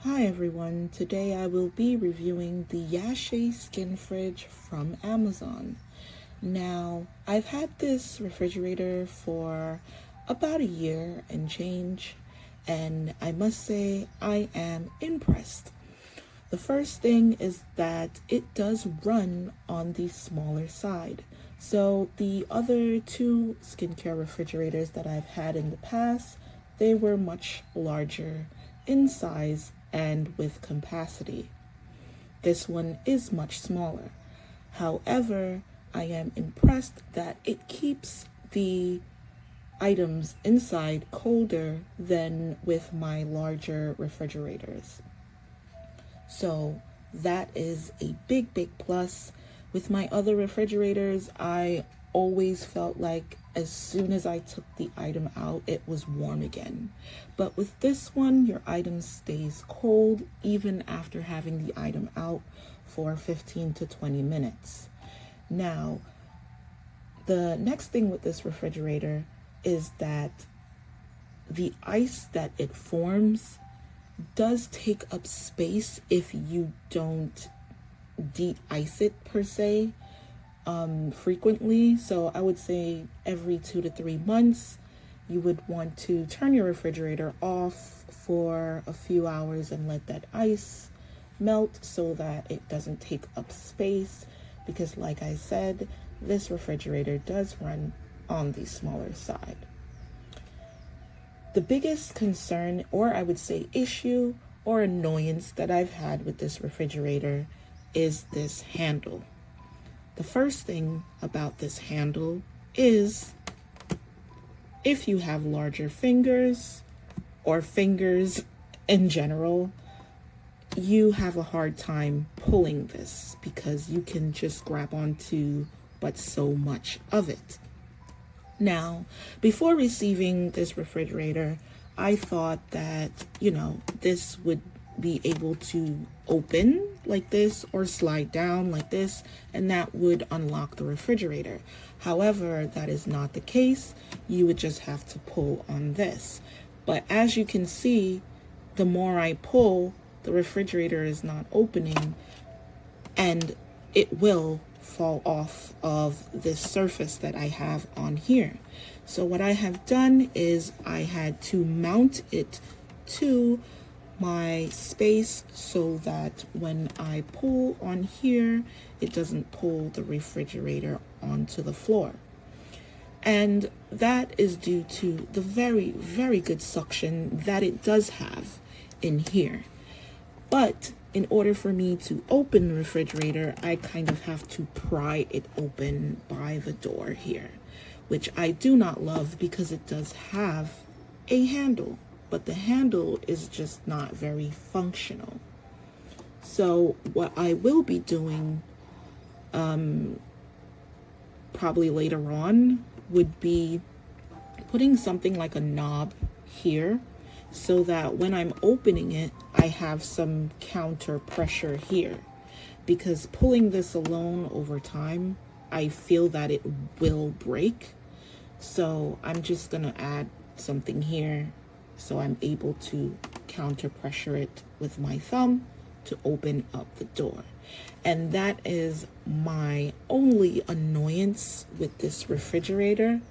Hi everyone, today I will be reviewing the YASHE Skin Fridge from Amazon. Now, I've had this refrigerator for about a year and change, and I must say I am impressed. The first thing is that it does run on the smaller side. So the other two skincare refrigerators that I've had in the past, they were much larger in size and with capacity. This one is much smaller. However, I am impressed that it keeps the items inside colder than with my larger refrigerators. So that is a big plus. With my other refrigerators, I always felt like as soon as I took the item out, it was warm again. But with this one, your item stays cold even after having the item out for 15 to 20 minutes. Now, the next thing with this refrigerator is that the ice that it forms does take up space if you don't de-ice it per se frequently. So I would say every 2 to 3 months you would want to turn your refrigerator off for a few hours and let that ice melt so that it doesn't take up space, because like I said, this refrigerator does run on the smaller side. The biggest concern, or I would say issue or annoyance that I've had with this refrigerator is this handle. The first thing about this handle is if you have larger fingers or fingers in general, you have a hard time pulling this because you can just grab onto but so much of it. Now, before receiving this refrigerator, I thought that, this would be able to open like this or slide down like this, and that would unlock the refrigerator. However, that is not the case. You would just have to pull on this. But as you can see, the more I pull, the refrigerator is not opening, and it will fall off of this surface that I have on here. So what I have done is I had to mount it to my space so that when I pull on here, it doesn't pull the refrigerator onto the floor. And that is due to the very good suction that it does have in here. But in order for me to open the refrigerator, I kind of have to pry it open by the door here, which I do not love because it does have a handle, but the handle is just not very functional. So what I will be doing probably later on would be putting something like a knob here so that when I'm opening it, I have some counter pressure here, because pulling this alone over time, I feel that it will break. So I'm just gonna add something here so I'm able to counter pressure it with my thumb to open up the door. And that is my only annoyance with this refrigerator.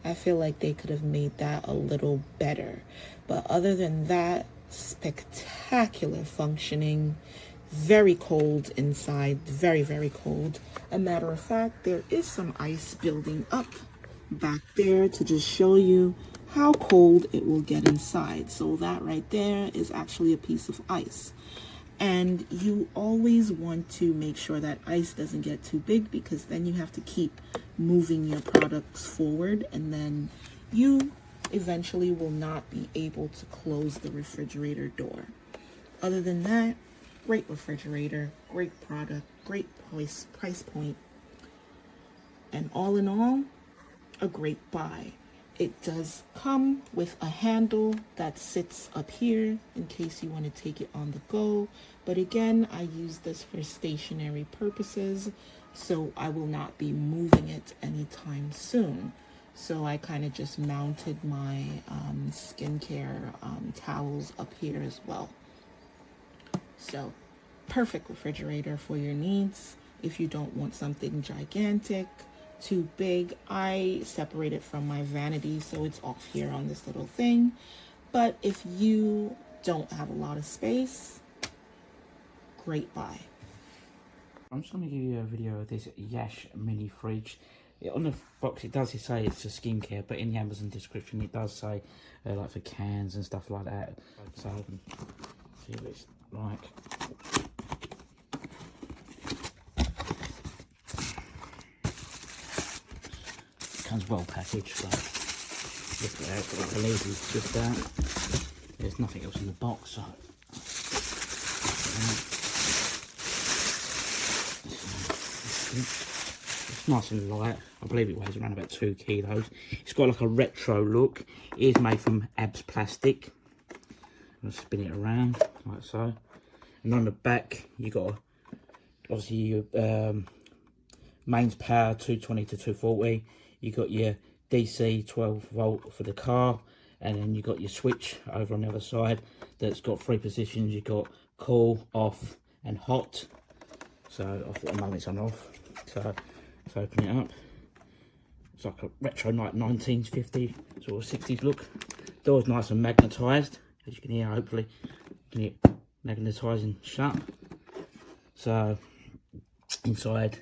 I feel like they could have made that a little better. But other than that, spectacular functioning, very cold inside, very cold. A matter of fact, there is some ice building up back there to just show you how cold it will get inside. So that right there is actually a piece of ice. And you always want to make sure that ice doesn't get too big, because then you have to keep moving your products forward, and then you eventually will not be able to close the refrigerator door. Other than that, great refrigerator, great product, great price point, and all in all, a great buy. It does come with a handle that sits up here in case you want to take it on the go. But again, I use this for stationary purposes, so I will not be moving it anytime soon. So I kind of just mounted my skincare towels up here as well. So, perfect refrigerator for your needs. If you don't want something gigantic, too big, I separate it from my vanity so it's off here on this little thing. But if you don't have a lot of space, great buy. I'm just going to give you a video of this YASHE Mini fridge. On the box it does say it's for skincare, but in the Amazon description it does say like for cans and stuff like that. So I can see what it's like. It comes well packaged, so look at that, it's got like a lid just that. There's nothing else in the box, so it's nice and light. I believe it weighs around about 2 kilos. It's got like a retro look. It is made from ABS plastic. I'm going to spin it around like so. And on the back you got obviously your mains power 220 to 240. You got your DC 12 volt for the car, and then you got your switch over on the other side that's got 3 positions. You got cool, off and hot. So off at the moment it's on off. So let's open it up. It's like a retro like 1950 sort of 60s look. Door's nice and magnetised, as you can hear. Hopefully you can hear magnetising shut. So inside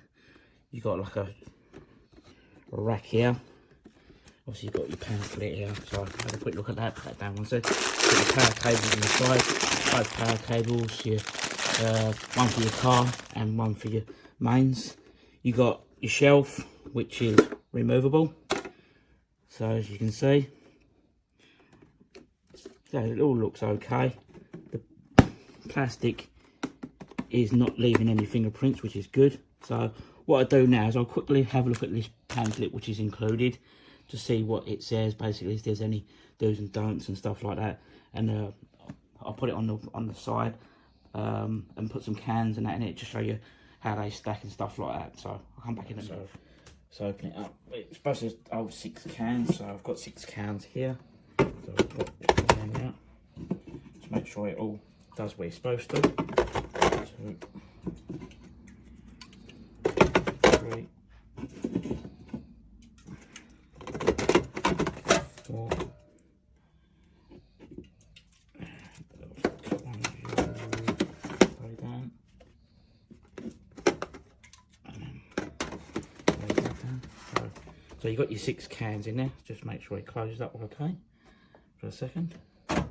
you got like a rack here. Obviously you've got your pamphlet here, so have a quick look at that. Put that down one sec. Got your power cables on the side. 5 power cables. Your one for your car and one for your mains. You got your shelf, which is removable. So as you can see, so it all looks okay. The plastic is not leaving any fingerprints, which is good. So what I do now is I'll quickly have a look at this pamphlet, which is included, to see what it says. Basically, if there's any do's and don'ts and stuff like that, and I'll put it on the side and put some cans and that in it to show you how they stack and stuff like that. So I'll come back in and so open it up. It's supposed to hold 6 cans, so I've got 6 cans here. So I'll put it out to make sure it all does what it's supposed to. So, 3, 4. So you've got your 6 cans in there. Just make sure it closes up okay for a second. Right,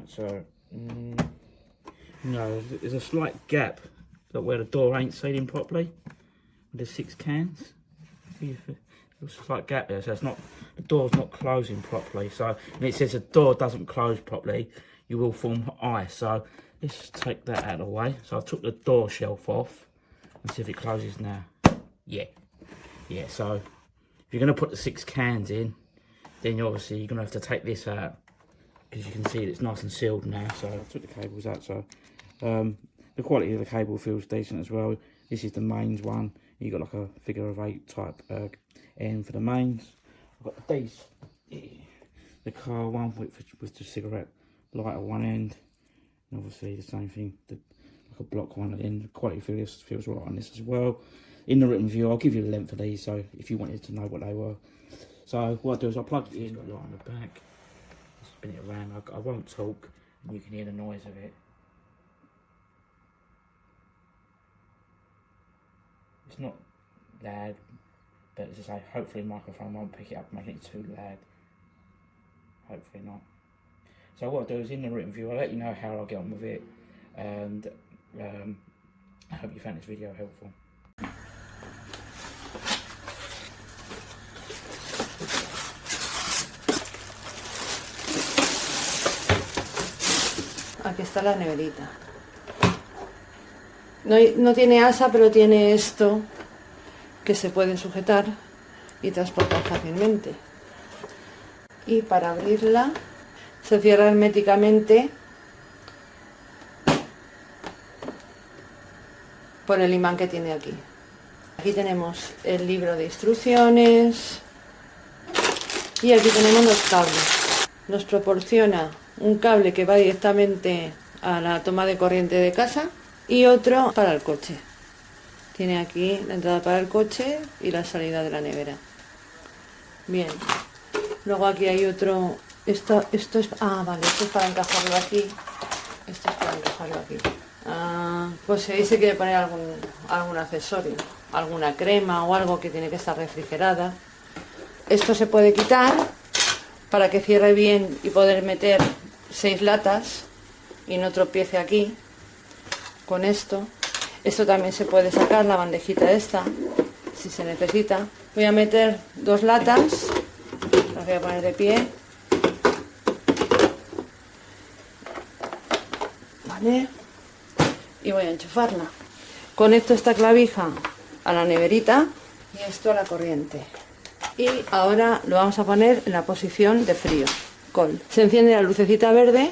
so no, there's a slight gap where the door ain't sealing properly with the 6 cans. There's a slight gap there, so it's not, the door's not closing properly. So, and it says the door doesn't close properly, you will form ice. So let's just take that out of the way. So I took the door shelf off and see if it closes now. Yeah, so if you're going to put the 6 cans in, then you're going to have to take this out, because you can see it's nice and sealed now. So I took the cables out, so the quality of the cable feels decent as well. This is the mains one. You got like a figure of 8 type end for the mains. I've got these, the car one with the cigarette lighter one end, and obviously the same thing, like a block one at the end. The quality feels right on this as well. In the written review, I'll give you the length of these, so if you wanted to know what they were. So what I do is I plug it in, got a light on the back, spin it around. I won't talk, and you can hear the noise of it. It's not loud, but as I say, hopefully the microphone won't pick it up, making it too loud. Hopefully not. So what I'll do is in the written review, I'll let you know how I'll get on with it, and I hope you found this video helpful. Aquí está la neverita. No tiene asa, pero tiene esto que se puede sujetar y transportar fácilmente. Y para abrirla se cierra herméticamente por el imán que tiene aquí. Aquí tenemos el libro de instrucciones y aquí tenemos los cables. Nos proporciona un cable que va directamente a la toma de corriente de casa y otro para el coche. Tiene aquí la entrada para el coche y la salida de la nevera. Bien, luego aquí hay otro, esto es, vale, esto es para encajarlo aquí. Esto es para encajarlo aquí. Pues si ahí se quiere poner algún accesorio, alguna crema o algo que tiene que estar refrigerada. Esto se puede quitar para que cierre bien y poder meter 6 latas y no tropiece aquí con esto. Esto también se puede sacar, la bandejita esta, si se necesita. Voy a meter 2 latas, las voy a poner de pie. Vale. Y voy a enchufarla. Conecto esta clavija a la neverita y esto a la corriente. Y ahora lo vamos a poner en la posición de frío, cold. Se enciende la lucecita verde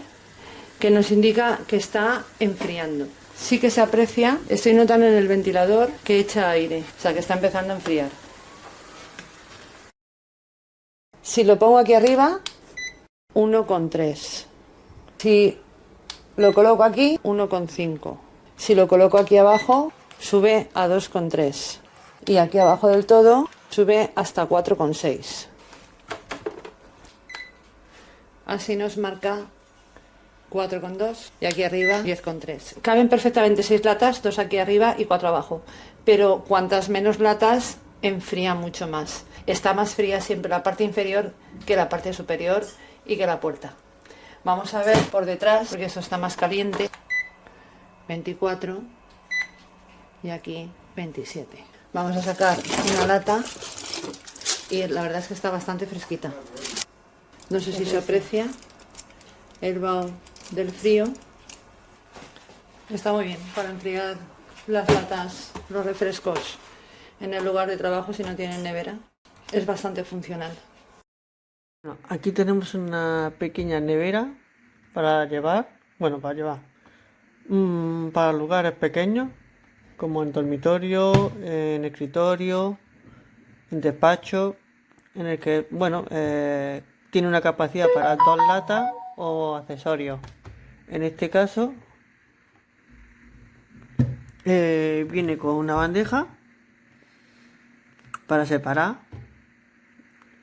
que nos indica que está enfriando. Sí que se aprecia, estoy notando en el ventilador que echa aire, o sea que está empezando a enfriar. Si lo pongo aquí arriba, 1,3. Si lo coloco aquí, 1,5. Si lo coloco aquí abajo, sube a 2,3. Y aquí abajo del todo, sube hasta 4,6. Así nos marca 4,2 y aquí arriba 10,3. Caben perfectamente 6 latas, 2 aquí arriba y 4 abajo. Pero cuantas menos latas, enfría mucho más. Está más fría siempre la parte inferior que la parte superior y que la puerta. Vamos a ver por detrás, porque eso está más caliente. 24 y aquí 27. Vamos a sacar una lata y la verdad es que está bastante fresquita. No sé si se aprecia el vaho del frío. Está muy bien para enfriar las latas, los refrescos en el lugar de trabajo si no tienen nevera. Es bastante funcional. Aquí tenemos una pequeña nevera para llevar, para lugares pequeños, como en dormitorio, en escritorio, en despacho, en el que, tiene una capacidad para 2 latas o accesorios. En este caso, viene con una bandeja para separar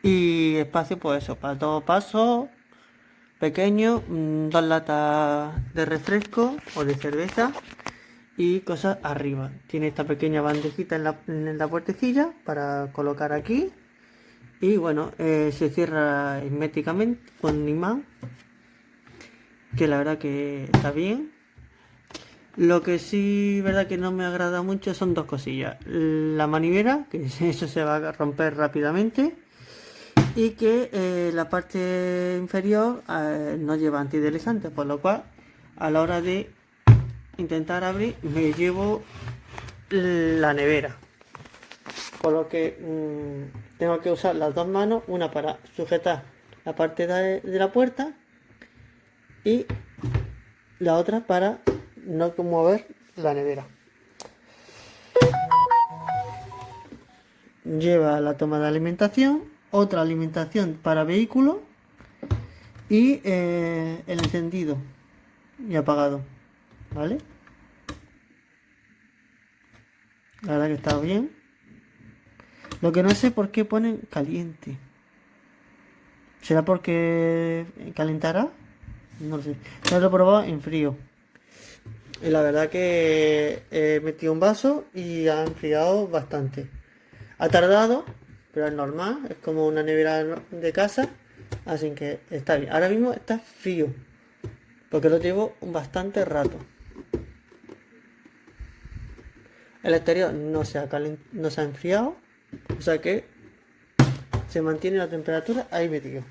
y espacio, pues eso, para 2 vasos pequeños, 2 latas de refresco o de cerveza y cosas arriba. Tiene esta pequeña bandejita en la puertecilla para colocar aquí y se cierra herméticamente con un imán, que la verdad que está bien. Lo que sí, verdad que no me agrada mucho son 2 cosillas: la manivela, que eso se va a romper rápidamente, y que la parte inferior no lleva antideslizante, por lo cual a la hora de intentar abrir me llevo la nevera, por lo que tengo que usar las 2 manos, una para sujetar la parte de la puerta y la otra para no mover la nevera. Lleva la toma de alimentación, otra alimentación para vehículos y el encendido y apagado, ¿vale? La verdad que está bien. Lo que no sé por qué ponen caliente. ¿Será porque calentará? No lo sé. No lo he probado en frío. Y la verdad que he metido un vaso y ha enfriado bastante. Ha tardado, pero es normal. Es como una nevera de casa. Así que está bien. Ahora mismo está frío, porque lo llevo bastante rato. El exterior no se ha enfriado, o sea que se mantiene la temperatura ahí metido.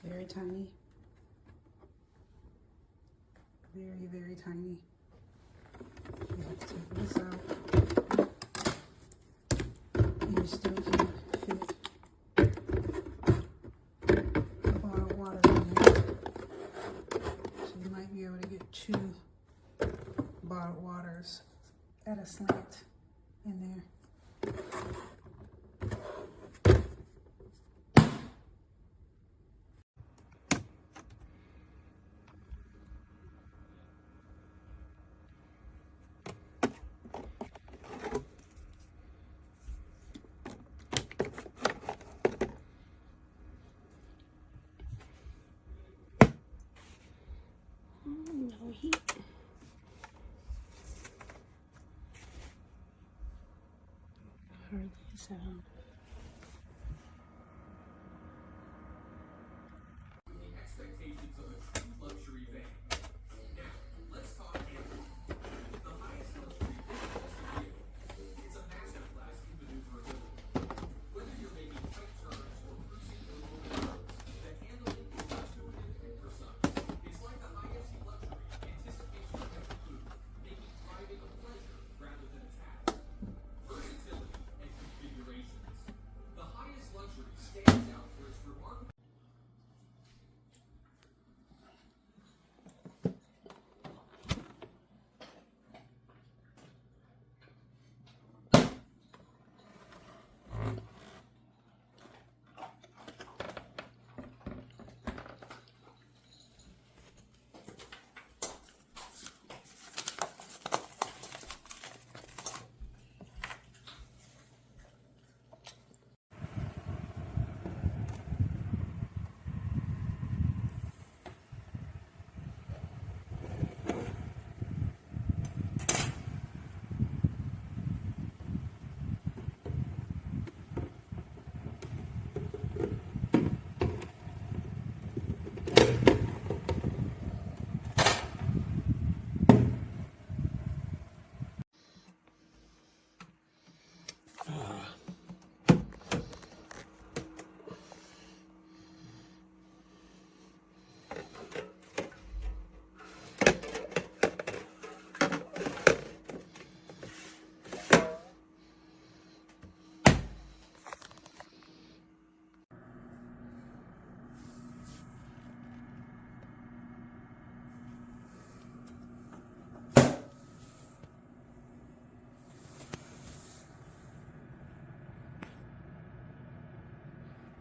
Very tiny. Very, very tiny. You have to take this out. And you still can fit a bottle of water in there. So you might be able to get 2 bottled waters at a slant in there. No heat. Hardly a sound.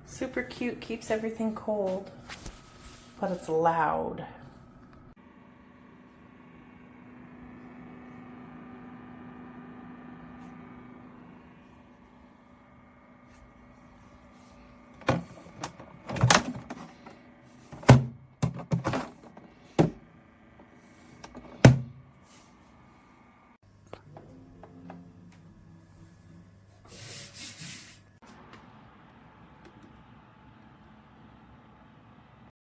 Super cute, keeps everything cold, but it's loud.